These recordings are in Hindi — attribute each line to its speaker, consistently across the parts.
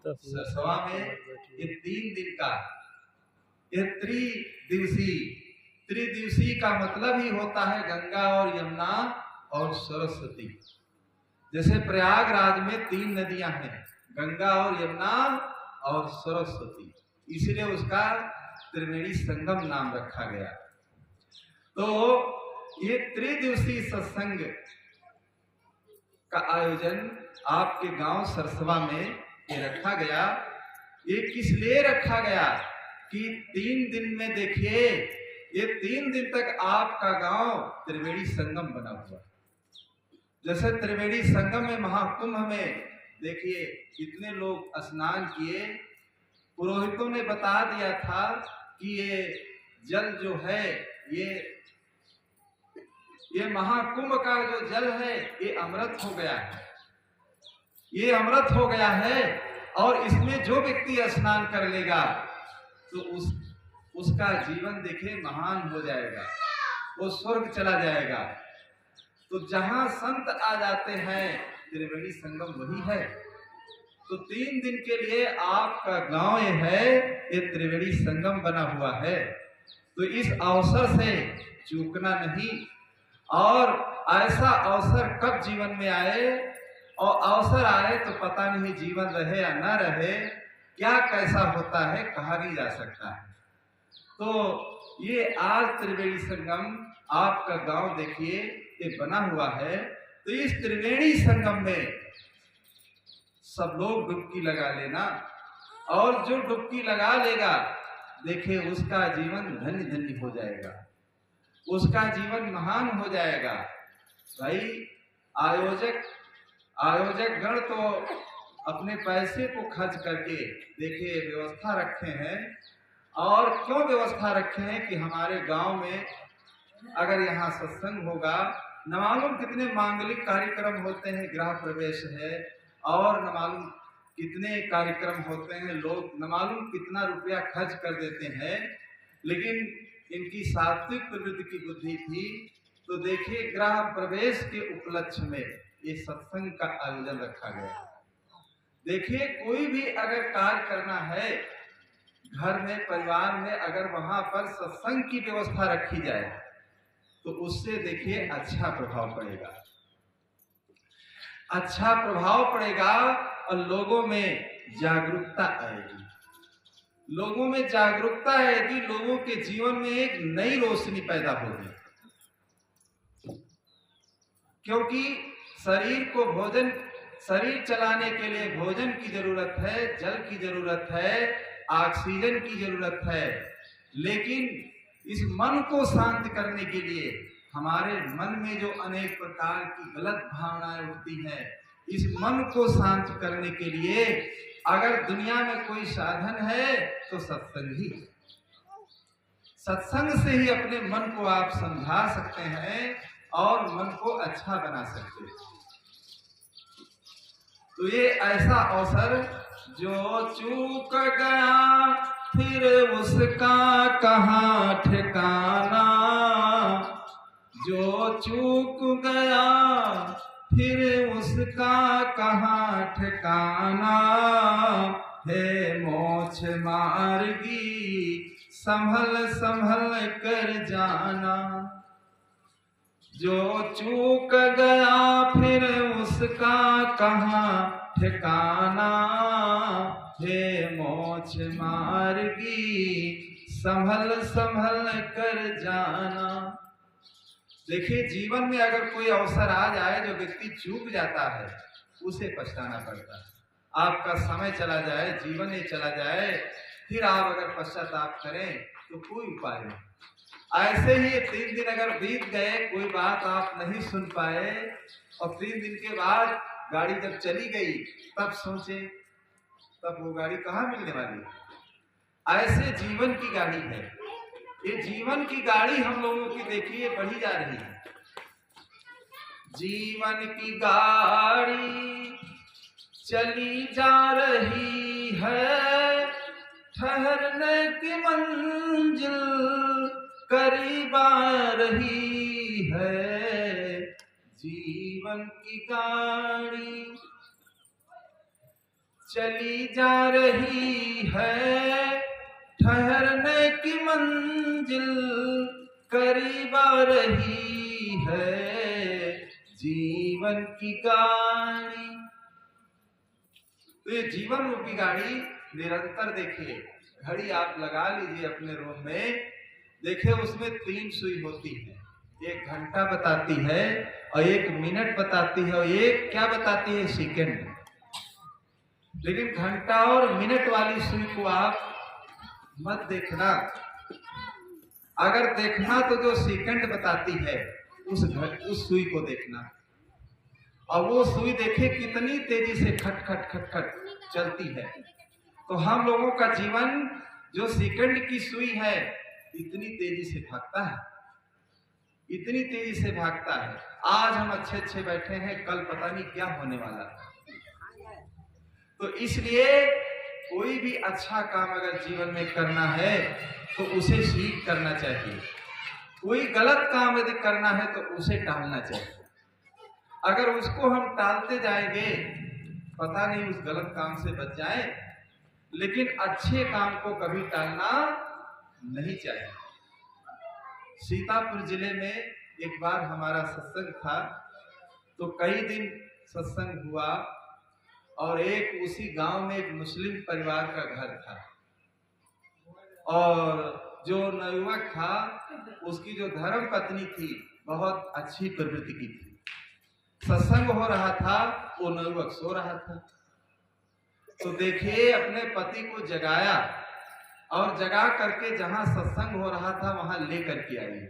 Speaker 1: सरसवा में ये 3 दिन का ये त्रिदिवसीय का मतलब ही होता है गंगा और यमुना और सरस्वती। जैसे प्रयागराज में 3 नदियां हैं, गंगा और यमुना और सरस्वती, इसलिए उसका त्रिवेणी संगम नाम रखा गया। तो ये त्रिदिवसीय सत्संग का आयोजन आपके गांव सरसवा में ये रखा गया। ये किस लिए रखा गया कि 3 दिन में देखिए ये 3 दिन तक आपका गांव त्रिवेणी संगम बना हुआ। जैसे त्रिवेणी संगम में महाकुंभ में देखिए कितने लोग स्नान किए, पुरोहितों ने बता दिया था कि ये जल जो है ये महाकुंभ का जो जल है ये अमृत हो गया है, ये अमृत हो गया है और इसमें जो व्यक्ति स्नान कर लेगा तो उसका जीवन देखे महान हो जाएगा, वो स्वर्ग चला जाएगा। तो जहां संत आ जाते हैं त्रिवेणी संगम वही है। तो 3 दिन के लिए आपका गांव ये है, ये त्रिवेणी संगम बना हुआ है। तो इस अवसर से चूकना नहीं। और ऐसा अवसर कब जीवन में आए, और अवसर आए तो पता नहीं जीवन रहे या न रहे, क्या कैसा होता है कहा नहीं जा सकता है। तो ये आज त्रिवेणी संगम आपका गांव देखिए ये बना हुआ है। तो इस त्रिवेणी संगम में सब लोग डुबकी लगा लेना, और जो डुबकी लगा लेगा देखिए उसका जीवन धन्य धन्य हो जाएगा, उसका जीवन महान हो जाएगा। भाई आयोजक गण तो अपने पैसे को खर्च करके देखिए व्यवस्था रखे हैं। और क्यों व्यवस्था रखे हैं कि हमारे गांव में अगर यहाँ सत्संग होगा, न मालूम कितने मांगलिक कार्यक्रम होते हैं, गृह प्रवेश है और न मालूम कितने कार्यक्रम होते हैं, लोग न मालूम कितना रुपया खर्च कर देते हैं, लेकिन इनकी सात्विक प्रवृत्ति की बुद्धि थी। तो देखिए गृह प्रवेश के उपलक्ष्य में ये सत्संग का आयोजन रखा गया। देखिए कोई भी अगर कार्य करना है घर में, परिवार में, अगर वहां पर सत्संग की व्यवस्था रखी जाए तो उससे देखिए अच्छा प्रभाव पड़ेगा, अच्छा प्रभाव पड़ेगा और लोगों में जागरूकता आएगी। लोगों में जागरूकता आएगी, लोगों के जीवन में एक नई रोशनी पैदा होगी। क्योंकि शरीर चलाने के लिए भोजन की जरूरत है, जल की जरूरत है, ऑक्सीजन की जरूरत है, लेकिन इस मन को शांत करने के लिए हमारे मन में जो अनेक प्रकार की गलत भावनाएं उठती हैं, इस मन को शांत करने के लिए अगर दुनिया में कोई साधन है तो सत्संग ही। सत्संग से ही अपने मन को आप समझा सकते हैं और मन को अच्छा बना सकते हैं। तो ये ऐसा अवसर जो चूक गया फिर उसका कहाँ ठिकाना, जो चूक गया फिर उसका कहाँ ठिकाना, है मोक्ष मार्गी संभल संभल कर जाना। जो चूक गया फिर उसका कहाँ ठिकाना, हे मोक्ष मार्गी संभल संभल कर जाना। देखिए जीवन में अगर कोई अवसर आ जाए, जो व्यक्ति चूक जाता है उसे पछताना पड़ता है। आपका समय चला जाए, जीवन ही चला जाए, फिर आप अगर पश्चाताप करें तो कोई उपाय नहीं। ऐसे ही 3 दिन अगर बीत गए, कोई बात आप नहीं सुन पाए और 3 दिन के बाद गाड़ी जब चली गई तब सोचे, तब वो गाड़ी कहाँ मिलने वाली है। ऐसे जीवन की गाड़ी है, ये जीवन की गाड़ी हम लोगों की देखिए बढ़ी जा रही है। जीवन की गाड़ी चली जा रही है, ठहरने की मंजिल करीब आ रही है। जीवन की गाड़ी चली जा रही है ठहरने की मंजिल, करीब आ रही है जीवन की गाड़ी। तो ये जीवन रूपी गाड़ी निरंतर देखिए, घड़ी आप लगा लीजिए अपने रूम में, देखिए उसमें 3 सुई होती है, 1 घंटा बताती है और 1 मिनट बताती है और 1 क्या बताती है, सेकंड। लेकिन घंटा और मिनट वाली सुई को आप मत देखना, अगर देखना तो जो सेकंड बताती है उस सुई को देखना। और वो सुई देखे कितनी तेजी से खट खट खट खट चलती है। तो हम लोगों का जीवन जो सेकंड की सुई है इतनी तेजी से भागता है, इतनी तेजी से भागता है। आज हम अच्छे बैठे हैं, कल पता नहीं क्या होने वाला है। तो इसलिए कोई भी अच्छा काम अगर जीवन में करना है तो उसे सीख करना चाहिए। कोई गलत काम यदि करना है तो उसे टालना चाहिए। अगर उसको हम टालते जाएंगे पता नहीं उस गलत काम से बच जाए, लेकिन अच्छे काम को कभी टालना नहीं चाहिए। सीतापुर जिले में एक बार हमारा सत्संग था, तो कई दिन सत्संग हुआ और एक उसी गांव में एक मुस्लिम परिवार का घर था और जो नवयुवक था उसकी जो धर्म पत्नी थी बहुत अच्छी प्रवृत्ति की थी। सत्संग हो रहा था, वो नवयुवक सो रहा था। तो देखिए अपने पति को जगाया और जगा करके जहां सत्संग हो रहा था वहां लेकर के आई।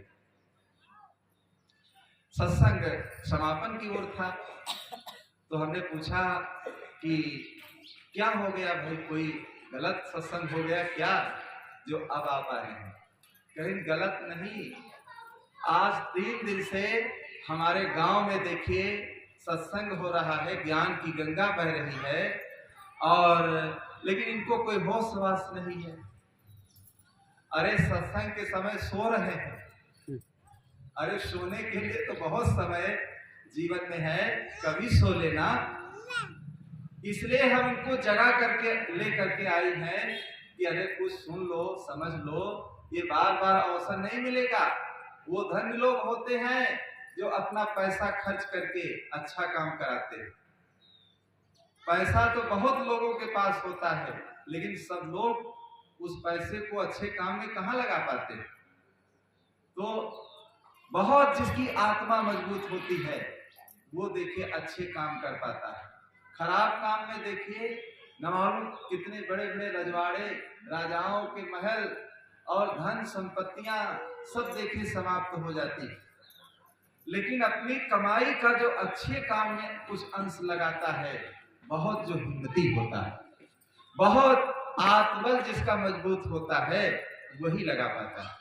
Speaker 1: सत्संग समापन की ओर था, तो हमने पूछा कि क्या हो गया भाई, कोई गलत सत्संग हो गया क्या जो अब आप आए हैं? कहीं गलत नहीं, आज 3 दिन से हमारे गांव में देखिए सत्संग हो रहा है, ज्ञान की गंगा बह रही है और लेकिन इनको कोई होश हवास नहीं है। अरे सत्संग के समय सो रहे हैं, अरे सोने के लिए तो बहुत समय जीवन में है, कभी सो लेना। इसलिए हम इनको जगा करके ले करके आई हैं कि अरे कुछ सुन लो, समझ लो, ये बार बार अवसर नहीं मिलेगा। वो धन्य लोग होते हैं जो अपना पैसा खर्च करके अच्छा काम कराते हैं। पैसा तो बहुत लोगों के पास होता है, लेकिन सब लोग उस पैसे को अच्छे काम में कहाँ लगा पाते हैं। तो बहुत जिसकी आत्मा मजबूत होती है वो देखिए अच्छे काम कर पाता है। खराब काम में देखिए न मालूम कितने बड़े बड़े रजवाड़े, राजाओं के महल और धन संपत्तियां सब देखिए समाप्त हो जाती, लेकिन अपनी कमाई का जो अच्छे काम में कुछ अंश लगाता है, बहुत जो हिम्मती होता है, बहुत आत्मबल जिसका मजबूत होता है वही लगा पाता है।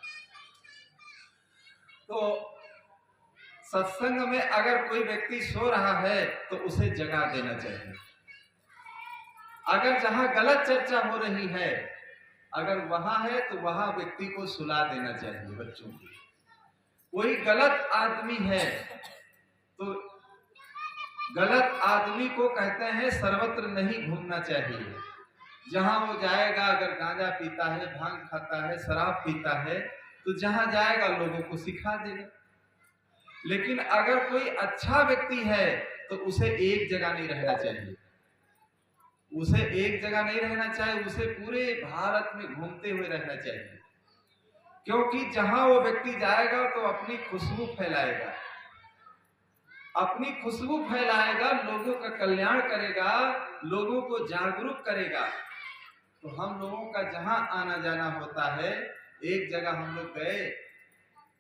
Speaker 1: तो सत्संग में अगर कोई व्यक्ति सो रहा है तो उसे जगा देना चाहिए। अगर जहां गलत चर्चा हो रही है अगर वहां है तो वहां व्यक्ति को सुला देना चाहिए। बच्चों को कोई गलत आदमी है तो गलत आदमी को कहते हैं सर्वत्र नहीं घूमना चाहिए। जहां वो जाएगा, अगर गांजा पीता है, भांग खाता है, शराब पीता है, तो जहां जाएगा लोगों को सिखा देगा। लेकिन अगर कोई अच्छा व्यक्ति है तो उसे एक जगह नहीं रहना चाहिए, उसे एक जगह नहीं रहना चाहिए, उसे पूरे भारत में घूमते हुए रहना चाहिए। क्योंकि जहां वो व्यक्ति जाएगा तो अपनी खुशबू फैलाएगा, अपनी खुशबू फैलाएगा, लोगों का कल्याण करेगा, लोगों को जागरूक करेगा। तो हम लोगों का जहां आना जाना होता है, एक जगह हम लोग गए,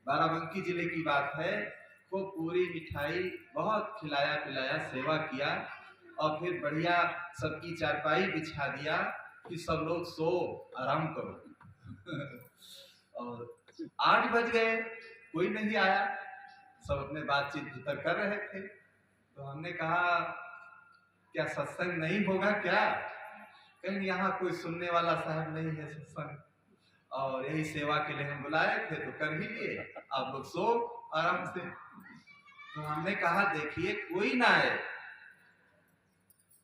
Speaker 1: बाराबंकी जिले की बात है, को पूरी मिठाई बहुत खिलाया पिलाया, सेवा किया और फिर बढ़िया सबकी चारपाई बिछा दिया कि सब लोग सो आराम करो। और 8 बज गए, कोई नहीं आया, सब अपने बातचीत भीतर कर रहे थे। तो हमने कहा क्या सत्संग नहीं होगा क्या? कहीं यहाँ कोई सुनने वाला साहब नहीं है सत्संग, और यही सेवा के लिए हम बुलाए थे तो कर ही लिए, आप लोग सो आराम से। तो हमने कहा देखिए कोई ना आए,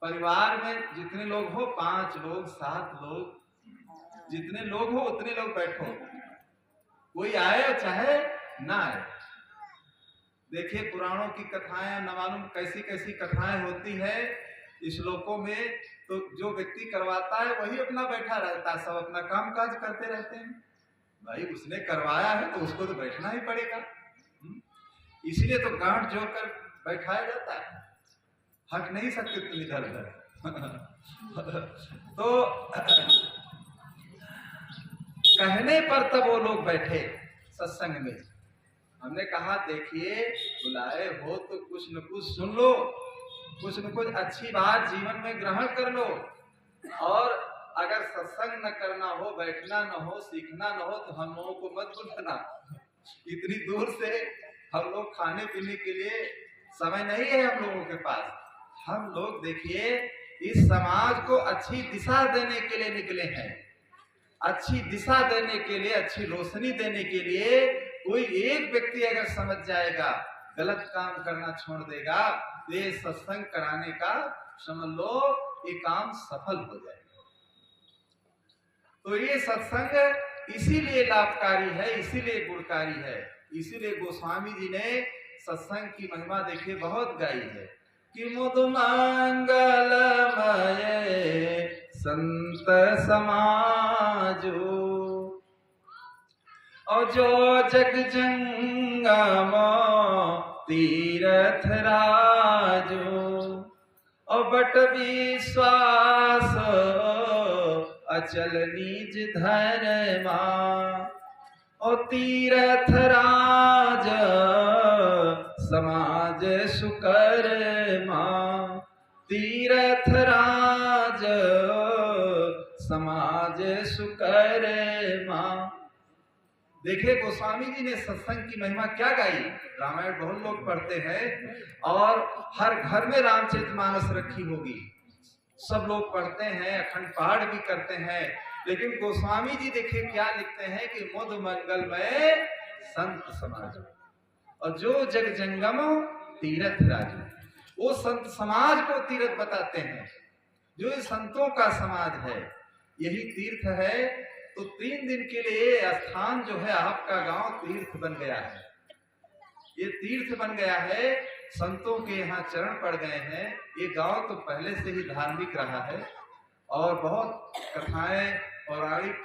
Speaker 1: परिवार में जितने लोग हो, 5 लोग 7 लोग, जितने लोग हो उतने लोग बैठो, कोई आए चाहे ना आए। देखिए पुराणों की कथाएं, न मालूम कैसी कैसी कथाएं होती है श्लोकों में, तो जो व्यक्ति करवाता है वही अपना बैठा रहता है, सब अपना काम काज करते रहते हैं। भाई उसने करवाया है तो उसको तो बैठना ही पड़ेगा, इसलिए तो गांठ जोड़कर बैठाया जाता है, हट नहीं सकते तुम इधर उधर। तो कहने पर तब वो लोग बैठे सत्संग में। हमने कहा देखिए बुलाए हो तो कुछ न कुछ सुन लो, कुछ न कुछ अच्छी बात जीवन में ग्रहण कर लो, और अगर सत्संग न करना हो, बैठना न हो, सीखना न हो तो हम लोगों को मत बुलाना। इतनी दूर से हम लोग खाने पीने के लिए समय नहीं है हम लोगों के पास। हम लोग देखिए इस समाज को अच्छी दिशा देने के लिए निकले हैं, अच्छी दिशा देने के लिए, अच्छी रोशनी देने के लिए। कोई एक व्यक्ति अगर समझ जाएगा, गलत काम करना छोड़ देगा, ये सत्संग कराने का समझ लो ये काम सफल हो जाएगा। तो ये सत्संग इसीलिए लाभकारी है, इसीलिए गुणकारी है, इसीलिए गोस्वामी जी ने सत्संग की महिमा देखिए बहुत गाई है कि मुद मंगलमय संत समाजो, और जो जग जंगम तीरथ राजो, और बट विश्वास अचल निज धर्मा, और तीरथ राज समाज सुकर्मा, तीरथ राज समाज सुकर्मा। देखिए गोस्वामी जी ने सत्संग की महिमा क्या गाई। रामायण बहुत लोग पढ़ते हैं और हर घर में रामचरितमानस रखी होगी, सब लोग पढ़ते हैं, अखंड पाठ भी करते हैं, लेकिन गोस्वामी जी देखिए क्या लिखते हैं कि मुद मंगलमय संत समाज, और जो जग जंगम तीरथ राज। वो संत समाज को तीर्थ बताते हैं, जो ये संतों का समाज है यही तीर्थ है। तो 3 दिन के लिए स्थान जो है आपका गांव तीर्थ बन गया है, ये तीर्थ बन गया है, संतों के यहाँ चरण पड़ गए हैं। ये गांव तो पहले से ही धार्मिक रहा है और बहुत कथाएं पौराणिक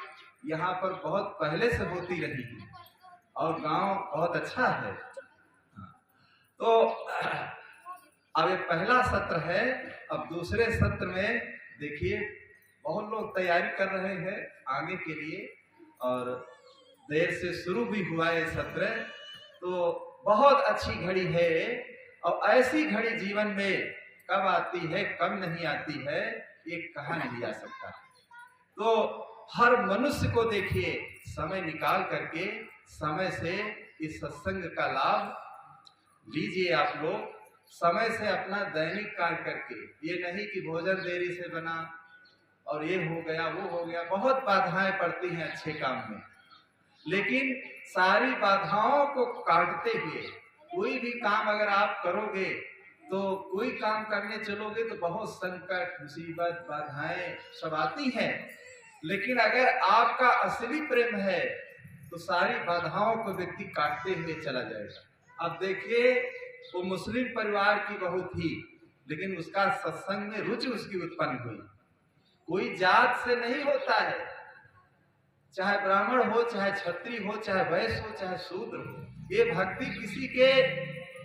Speaker 1: यहाँ पर बहुत पहले से होती रही है, और गांव बहुत अच्छा है। तो अब ये पहला सत्र है, अब दूसरे सत्र में देखिए बहुत लोग तैयारी कर रहे हैं आगे के लिए, और देर से शुरू भी हुआ है सत्र, तो बहुत अच्छी घड़ी है। और ऐसी घड़ी जीवन में कब आती है कब नहीं आती है ये कहा नहीं जा सकता। तो हर मनुष्य को देखिए समय निकाल करके समय से इस सत्संग का लाभ लीजिए। आप लोग समय से अपना दैनिक कार्य करके, ये नहीं कि भोजन देरी से बना और ये हो गया वो हो गया, बहुत बाधाएं पड़ती हैं अच्छे काम में, लेकिन सारी बाधाओं को काटते हुए कोई भी काम अगर आप करोगे, तो कोई काम करने चलोगे तो बहुत संकट मुसीबत बाधाएं सब आती हैं, लेकिन अगर आपका असली प्रेम है तो सारी बाधाओं को व्यक्ति काटते हुए चला जाएगा। अब देखिए वो मुस्लिम परिवार की बहू थी, लेकिन उसका सत्संग में रुचि उसकी उत्पन्न हुई। कोई जात से नहीं होता है, चाहे ब्राह्मण हो, चाहे क्षत्रिय हो, चाहे वैश्य हो, चाहे शूद्र हो, ये भक्ति किसी के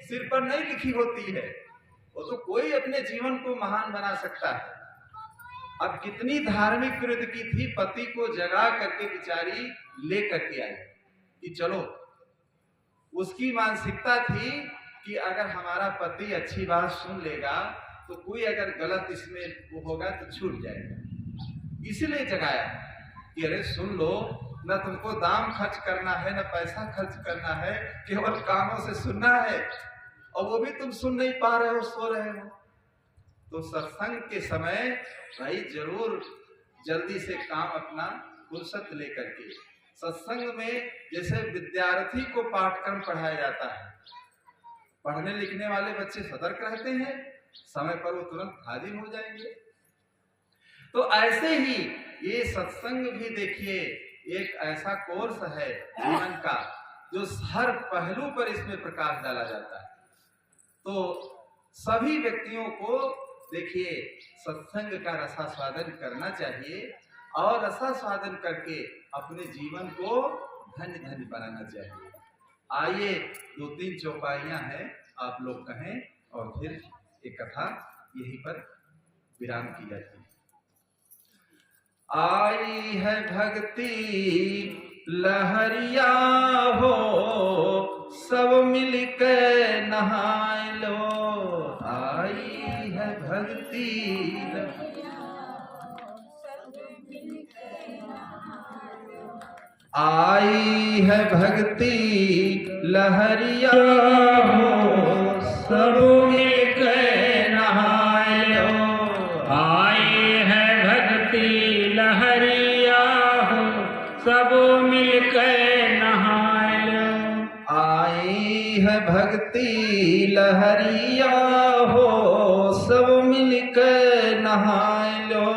Speaker 1: सिर पर नहीं लिखी होती है, वो तो कोई अपने जीवन को महान बना सकता है। अब कितनी धार्मिक वृत्ति की थी, पति को जगा करके बिचारी ले करके आई कि चलो, उसकी मानसिकता थी कि अगर हमारा पति अच्छी बात सुन लेगा तो कोई अगर गलत इसमें वो होगा तो छूट जाएगा, इसलिए जगाया कि अरे सुन लो, न तुमको दाम खर्च करना है न पैसा खर्च करना है, केवल कानों से सुनना है, और वो भी तुम सुन नहीं पा रहे हो, सो रहे हो। तो सत्संग के समय भाई जरूर जल्दी से काम अपना फुर्सत लेकर के, सत्संग में जैसे विद्यार्थी को पाठक्रम पढ़ाया जाता है, पढ़ने लिखने वाले बच्चे सतर्क रहते हैं, समय पर वो तुरंत हाजिर हो जाएंगे। तो ऐसे ही ये सत्संग भी देखिए एक ऐसा कोर्स है जीवन का जो हर पहलू पर इसमें प्रकाश डाला जाता है। तो सभी व्यक्तियों को देखिए सत्संग का रसास्वादन करना चाहिए और रसास्वादन करके अपने जीवन को धन्य धन्य बनाना चाहिए। आइए 2-3 चौपाइयां हैं, आप लोग कहें और फिर एक कथा यहीं पर विराम की जाती है। आई है भक्ति लहरिया हो, सब मिलकर नहाए लो। आई है भक्ति आई है भक्ति लहरिया हो, सब मिलकर नहाए लो।
Speaker 2: आई है भक्ति लहरिया हो, सब मिलकर नहाए लो।
Speaker 1: आई है भक्ति लहरिया हो, सब मिलकर नहाए लो।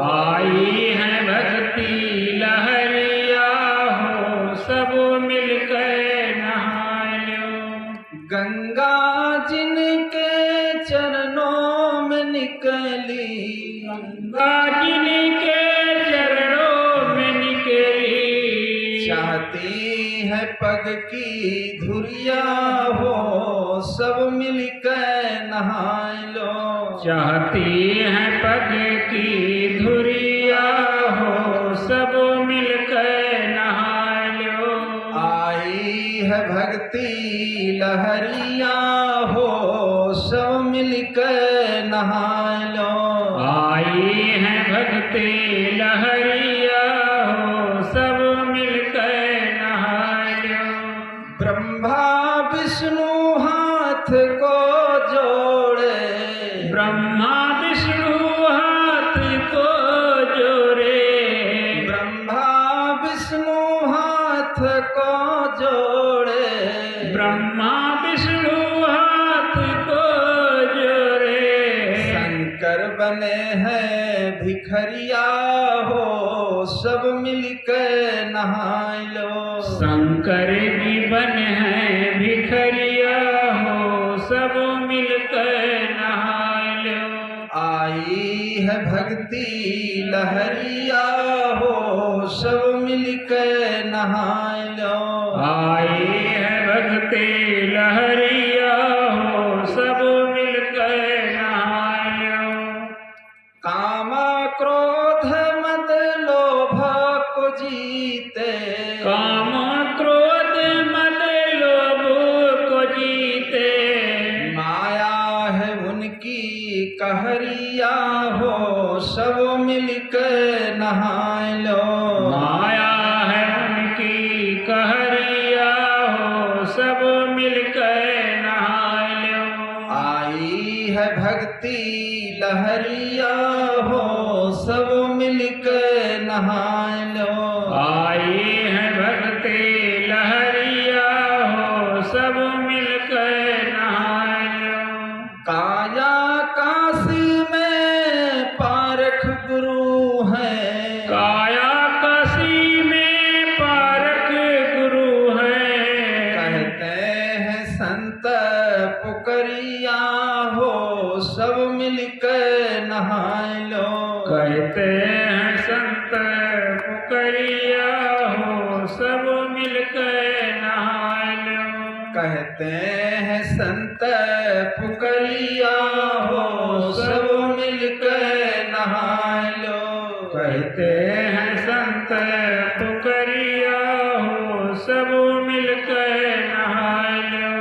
Speaker 2: आई है भक्ति लहरिया हो, सब मिलकर नहाए लो।
Speaker 1: गंगा जिनके चरणों में निकली,
Speaker 2: गंगा जिनके चरणों में निकली,
Speaker 1: चाहती है पग की धुरिया हो, सब मिलकर नहाए लो।
Speaker 2: चाहती है पग की धुरिया हो, सब मिलकर नहाए लो।
Speaker 1: आई है भक्ति लहरिया हो, सब मिलकर नहाए लो।
Speaker 2: आई है भक्ति लहरिया हो, सब मिलकर नहाए लो।
Speaker 1: ब्रह्मा विष्णु हाथ को जोड़े,
Speaker 2: ब्रह्मा विष्णु हाथ को जोड़े,
Speaker 1: ब्रह्मा विष्णु हाथ को जोड़े।
Speaker 2: ब्रह्मा विष्णु हाथ को जोड़े।
Speaker 1: शंकर बने हैं भिखरिया हो, सब मिलकर नहाए लो।
Speaker 2: शंकर जी बने हैं भिखरिया हो, सब मिलकर नहाए लो।
Speaker 1: आई है भक्ति लहरिया हो, सब मिलकर नहाए लो।
Speaker 2: आई है भक्ति लहरिया हो, सब मिलकर नहाए लो।
Speaker 1: कामा क्रोध मद लोभ को जीते,
Speaker 2: काम क्रोध मद लोभ को जीते,
Speaker 1: माया है उनकी कहरिया हो, सब मिलकर नहाए लो।
Speaker 2: माया है उनकी कहरिया हो, सब मिलकर नहाए लो।
Speaker 1: आई है भक्ति लहरिया हो, सब मिलकर नहाए लो।
Speaker 2: आई है भक्ति लहरिया हो, सब मिलकर नहाए लो।
Speaker 1: काया काशी में पारख गुरु है,
Speaker 2: काया काशी में पारक गुरु है।
Speaker 1: कहते हैं संत पुकरिया हो, सब मिलकर नहाए लो।
Speaker 2: कहते हैं संत पुकरिया हो, सब मिलकर नहाए लो।
Speaker 1: कहते हैं संत पुकरिया हो, सब मिलकर नहाए लो।
Speaker 2: कहते हैं संत पुकरिया हो, सब मिलकर नहाए लो।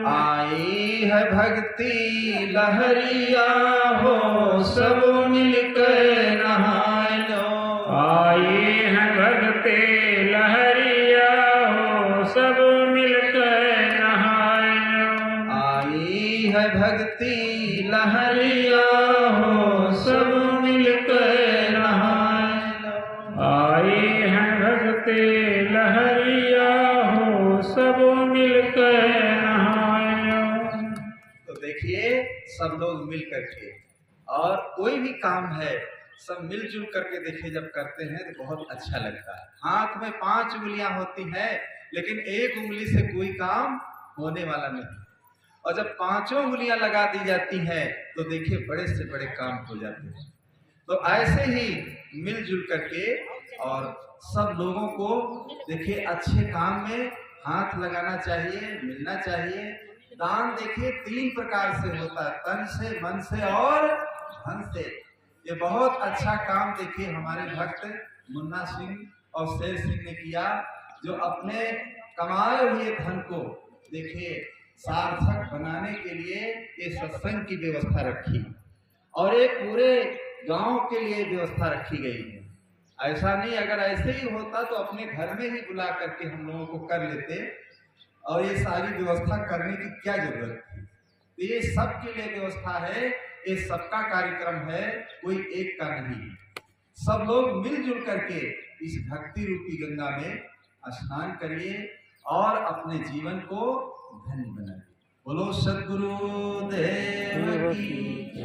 Speaker 1: आई है भक्ति लहरिया हो, सब मिलकर नहाए लो।
Speaker 2: आई है भक्ति लहरिया हो, सब मिलकर नहाए लो।
Speaker 1: आई है भक्ति लहरिया हो, सब मिलकर नहाए लो।
Speaker 2: आई है भक्ति लहरिया हो, सब मिलकर नहाए लो।
Speaker 1: तो देखिए सब सब लोग मिल करके। और कोई भी काम है सब मिलजुल करके देखिए जब करते हैं तो बहुत अच्छा लगता है। हाथ में 5 उंगलियां होती है लेकिन एक उंगली से कोई काम होने वाला नहीं, और जब 5 उंगलियां लगा दी जाती हैं तो देखिए बड़े से बड़े काम हो जाते हैं। तो ऐसे ही मिलजुल करके और सब लोगों को देखिए अच्छे काम में हाथ लगाना चाहिए, मिलना चाहिए। दान देखिए 3 प्रकार से होता है, तन से, मन से और धन से। ये बहुत अच्छा काम देखिए हमारे भक्त मुन्ना सिंह और शेर सिंह ने किया, जो अपने कमाए हुए धन को देखिए सार्थक बनाने के लिए ये सत्संग की व्यवस्था रखी और एक पूरे गांव के लिए व्यवस्था रखी गई है। ऐसा नहीं, अगर ऐसे ही होता तो अपने घर में ही बुला करके हम लोगों को कर लेते और ये सारी व्यवस्था करने की क्या जरूरत थी। तो ये सबके लिए व्यवस्था है, ये सबका कार्यक्रम है, कोई एक का नहीं। सब लोग मिलजुल करके इस भक्ति रूपी गंगा में स्नान करिए और अपने जीवन को धन्य बनाइए। बोलो सद्गुरु देव की।